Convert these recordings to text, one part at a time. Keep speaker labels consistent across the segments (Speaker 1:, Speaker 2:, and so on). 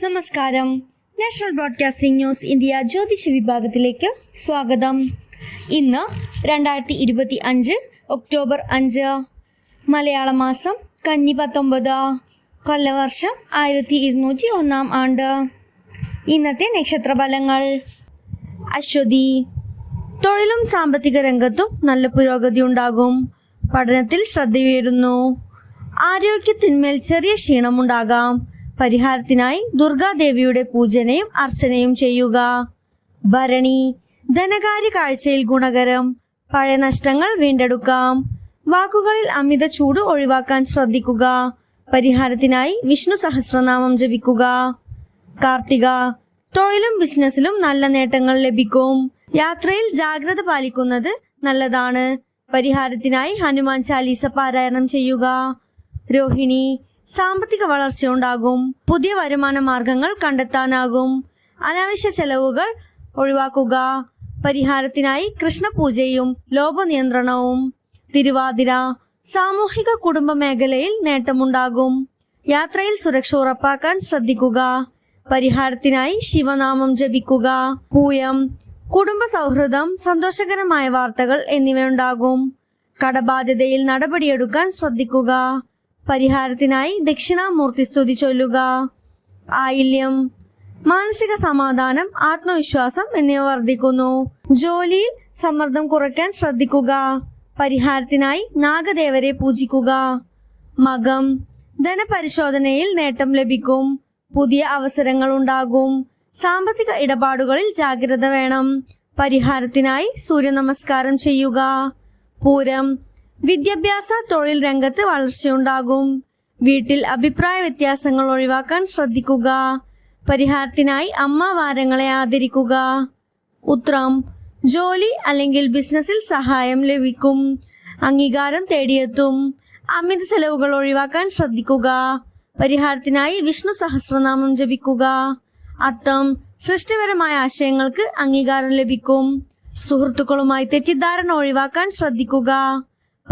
Speaker 1: നമസ്കാരം. National broadcasting news India ജ്യോതിഷ വിഭാഗത്തിലേക്ക് സ്വാഗതം. ഇന്ന് 2025 ഒക്ടോബർ 5, മലയാള മാസം കന്നി 19, കൊല്ലവർഷം 1201 ആണ്ട്. ഇന്നത്തെ നക്ഷത്രഫലങ്ങൾ. അശ്വതി. തൊഴിലും സാമ്പത്തിക രംഗത്തും നല്ല പുരോഗതി ഉണ്ടാകും. പഠനത്തിൽ ശ്രദ്ധയുയരുന്നു. ആരോഗ്യത്തിന്മേൽ ചെറിയ ക്ഷീണമുണ്ടാകാം. പരിഹാരത്തിനായി ദുർഗാദേവിയുടെ പൂജനയും അർച്ചനയും ചെയ്യുക. ഭരണി. ധനകാര്യ കാഴ്ചയിൽ ഗുണകരം. പഴയ നഷ്ടങ്ങൾ വീണ്ടെടുക്കാം. വാക്കുകളിൽ അമിത ചൂട് ഒഴിവാക്കാൻ ശ്രദ്ധിക്കുക. പരിഹാരത്തിനായി വിഷ്ണു സഹസ്രനാമം ജപിക്കുക. കാർത്തിക. തൊഴിലും ബിസിനസ്സിലും നല്ല നേട്ടങ്ങൾ ലഭിക്കും. യാത്രയിൽ ജാഗ്രത പാലിക്കുന്നത് നല്ലതാണ്. പരിഹാരത്തിനായി ഹനുമാൻ ചാലീസ പാരായണം ചെയ്യുക. രോഹിണി. സാമ്പത്തിക വളർച്ച ഉണ്ടാകും. പുതിയ വരുമാന മാർഗങ്ങൾ കണ്ടെത്താനാകും. അനാവശ്യ ചെലവുകൾ ഒഴിവാക്കുക. പരിഹാരത്തിനായി കൃഷ്ണപൂജയും ലോഭനിയന്ത്രണവും. തിരുവാതിര. സാമൂഹിക കുടുംബ മേഖലയിൽ നേട്ടമുണ്ടാകും. യാത്രയിൽ സുരക്ഷ ഉറപ്പാക്കാൻ ശ്രദ്ധിക്കുക. പരിഹാരത്തിനായി ശിവനാമം ജപിക്കുക. പൂയം. കുടുംബ സൗഹൃദം, സന്തോഷകരമായ വാർത്തകൾ എന്നിവയുണ്ടാകും. കടബാധ്യതയിൽ നടപടിയെടുക്കാൻ ശ്രദ്ധിക്കുക. പരിഹാരത്തിനായി ദക്ഷിണാമൂർത്തി സ്തുതി ചൊല്ലുക. ആയില്യം. മാനസിക സമാധാനം, ആത്മവിശ്വാസം എന്നിവ വർദ്ധിക്കുന്നു. ജോലിയിൽ സമ്മർദ്ദം കുറയ്ക്കാൻ ശ്രദ്ധിക്കുക. പരിഹാരത്തിനായി നാഗദേവരെ പൂജിക്കുക. മകം. ധനപരിശോധനയിൽ നേട്ടം ലഭിക്കും. പുതിയ അവസരങ്ങൾ ഉണ്ടാകും. സാമ്പത്തിക ഇടപാടുകളിൽ ജാഗ്രത വേണം. പരിഹാരത്തിനായി സൂര്യനമസ്കാരം ചെയ്യുക. പൂരം. വിദ്യാഭ്യാസ തൊഴിൽ രംഗത്ത് വളർച്ചയുണ്ടാകും. വീട്ടിൽ അഭിപ്രായ വ്യത്യാസങ്ങൾ ഒഴിവാക്കാൻ ശ്രദ്ധിക്കുക. പരിഹാരത്തിനായി അമ്മവാരങ്ങളെ ആദരിക്കുക. ഉത്രം. ജോലി അല്ലെങ്കിൽ ബിസിനസ്സിൽ സഹായം ലഭിക്കും. അംഗീകാരം തേടിയെത്തും. അമിത ചെലവുകൾ ഒഴിവാക്കാൻ ശ്രദ്ധിക്കുക. പരിഹാരത്തിനായി വിഷ്ണു സഹസ്രനാമം ജപിക്കുക. അത്തം. സൃഷ്ടിപരമായ ആശയങ്ങൾക്ക് അംഗീകാരം ലഭിക്കും. സുഹൃത്തുക്കളുമായി തെറ്റിദ്ധാരണ ഒഴിവാക്കാൻ ശ്രദ്ധിക്കുക.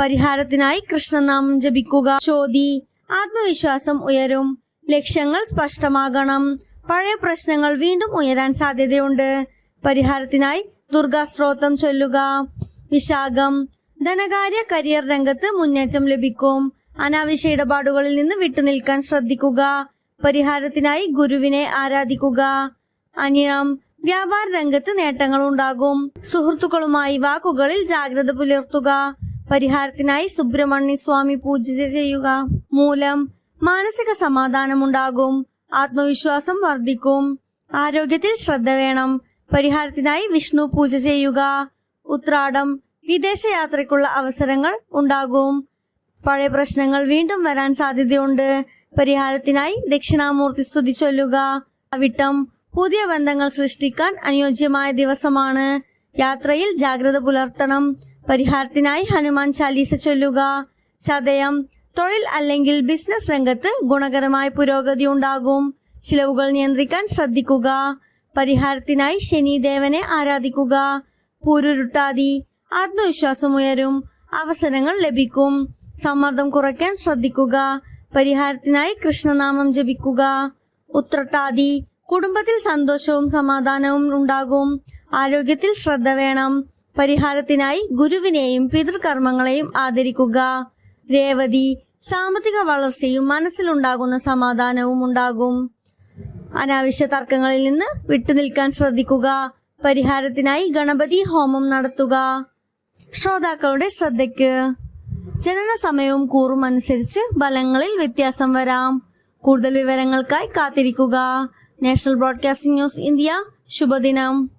Speaker 1: പരിഹാരത്തിനായി കൃഷ്ണനാമം ജപിക്കുക. ചോതി. ആത്മവിശ്വാസം ഉയരും. ലക്ഷ്യങ്ങൾ സ്പഷ്ടമാകണം. പഴയ പ്രശ്നങ്ങൾ വീണ്ടും ഉയരാൻ സാധ്യതയുണ്ട്. പരിഹാരത്തിനായി ദുർഗാസ്ത്രോത്രം ചൊല്ലുക. വിശാഖം. ധനകാര്യ കരിയർ രംഗത്ത് മുന്നേറ്റം ലഭിക്കും. അനാവശ്യ ഇടപാടുകളിൽ നിന്ന് വിട്ടുനിൽക്കാൻ ശ്രദ്ധിക്കുക. പരിഹാരത്തിനായി ഗുരുവിനെ ആരാധിക്കുക. അനിഴം. വ്യാപാര രംഗത്ത് നേട്ടങ്ങൾ ഉണ്ടാകും. സുഹൃത്തുക്കളുമായി വാക്കുകളിൽ ജാഗ്രത പുലർത്തുക. പരിഹാരത്തിനായി സുബ്രഹ്മണ്യ സ്വാമി പൂജ ചെയ്യുക. മൂലം. മാനസിക സമാധാനമുണ്ടാകും. ആത്മവിശ്വാസം വർദ്ധിക്കും. ആരോഗ്യത്തിൽ ശ്രദ്ധ വേണം. പരിഹാരത്തിനായി വിഷ്ണു പൂജ ചെയ്യുക. ഉത്രാടം. വിദേശയാത്രയ്ക്കുള്ള അവസരങ്ങൾ ഉണ്ടാകും. പഴയ പ്രശ്നങ്ങൾ വീണ്ടും വരാൻ സാധ്യതയുണ്ട്. പരിഹാരത്തിനായി ദക്ഷിണാമൂർത്തി സ്തുതി ചൊല്ലുക. അവിട്ടം. പുതിയ ബന്ധങ്ങൾ സൃഷ്ടിക്കാൻ അനുയോജ്യമായ ദിവസമാണ്. യാത്രയിൽ ജാഗ്രത പുലർത്തണം. പരിഹാരത്തിനായി ഹനുമാൻ ചാലീസ ചൊല്ലുക. ചതയം. തൊഴിൽ അല്ലെങ്കിൽ ബിസിനസ് രംഗത്ത് ഗുണകരമായ പുരോഗതി ഉണ്ടാകും. ചിലവുകൾ നിയന്ത്രിക്കാൻ ശ്രദ്ധിക്കുക. പരിഹാരത്തിനായി ശനിദേവനെ ആരാധിക്കുക. പൂരുരുട്ടാതി. ആത്മവിശ്വാസം ഉയരും. അവസരങ്ങൾ ലഭിക്കും. സമ്മർദ്ദം കുറയ്ക്കാൻ ശ്രദ്ധിക്കുക. പരിഹാരത്തിനായി കൃഷ്ണനാമം ജപിക്കുക. ഉത്രട്ടാതി. കുടുംബത്തിൽ സന്തോഷവും സമാധാനവും ഉണ്ടാകും. ആരോഗ്യത്തിൽ ശ്രദ്ധ വേണം. പരിഹാരത്തിനായി ഗുരുവിനെയും പിതൃകർമ്മങ്ങളെയും ആദരിക്കുക. രേവതി. സാമ്പത്തിക വളർച്ചയും മനസ്സിലുണ്ടാകുന്ന സമാധാനവും ഉണ്ടാകും. അനാവശ്യ തർക്കങ്ങളിൽ നിന്ന് വിട്ടുനിൽക്കാൻ ശ്രദ്ധിക്കുക. പരിഹാരത്തിനായി ഗണപതി ഹോമം നടത്തുക. ശ്രോതാക്കളുടെ ശ്രദ്ധയ്ക്ക്. ജനന സമയവും കൂറും അനുസരിച്ച് ഫലങ്ങളിൽ വ്യത്യാസം വരാം. കൂടുതൽ വിവരങ്ങൾക്കായി കാത്തിരിക്കുക. National broadcasting news India. ശുഭദിനം.